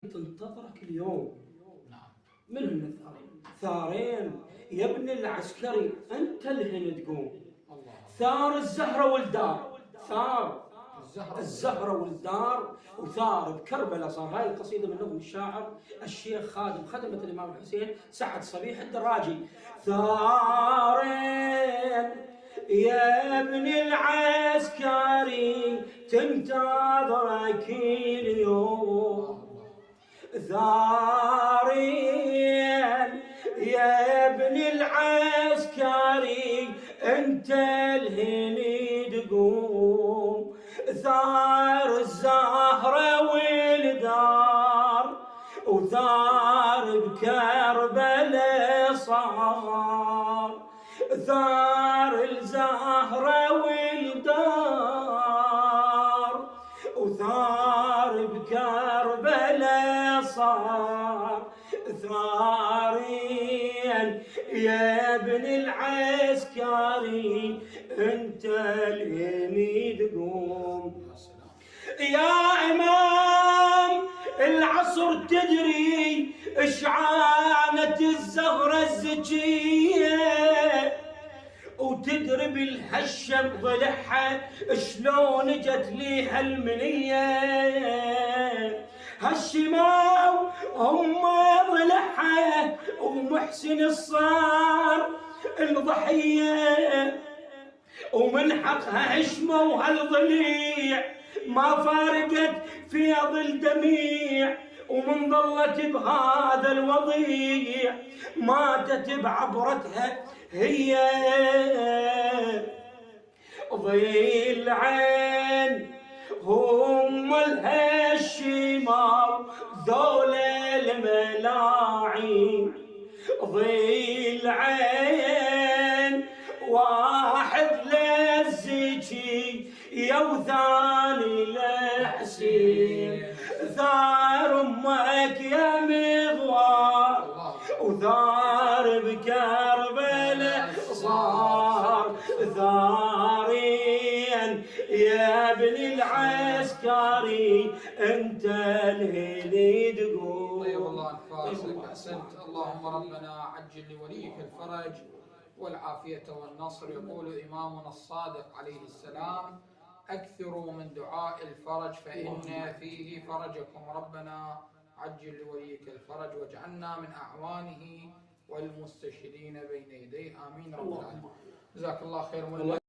تنتظرك اليوم. نعم. من هم الثارين؟ ثارين يا ابن العسكري أنت اللي هنا تقوم. الله. ثار الزهرة والدار، ثار الزهرة الزهرة والدار، وثار بكربلاء صار. هاي القصيدة من نظم الشاعر الشيخ خادم خدمة الإمام الحسين سعد صبيح الدراجي. ثارين يا ابن العسكري تنتظرك اليوم. ثارين يا ابن العسكري انت الهني تقوم. ثار الزهرة والدار وثار بكربلاء صار. ثار الزهرة والدار وثار بكربلاء صار. ثارين يا ابن العسكري انت الهني تقوم. يا إمام العصر تدري اشعانت الزهرة الزكية، وتدري بالهشة بضلعها شلون جت لي هالمنية. هالشماو هم ضلعها ومحسن الصار الضحية، ومن حقها هشموا هالضليع ما فارقت في ظل دميع. ومن ظلت بهذا الوضيع ماتت بعبرتها هي. ضيل عين هم الهشماو ذولا الملاعين. ضيل عين واحد للزكي يا وثاني لحسين. ثار امك يا مغوار وثار بكربلاء صار. ثارين يا ابن العسكري انت الهني تقول. طيب الله انفاسك، احسنت. اللهم ربنا عجل لوليك الفرج والعافية والنصر. يقول إمامنا الصادق عليه السلام: أكثروا من دعاء الفرج فإن فيه فرجكم. ربنا عجل لوليك الفرج واجعلنا من أعوانه والمستشهدين بين يديه، آمين رب العالمين. جزاك الله خير.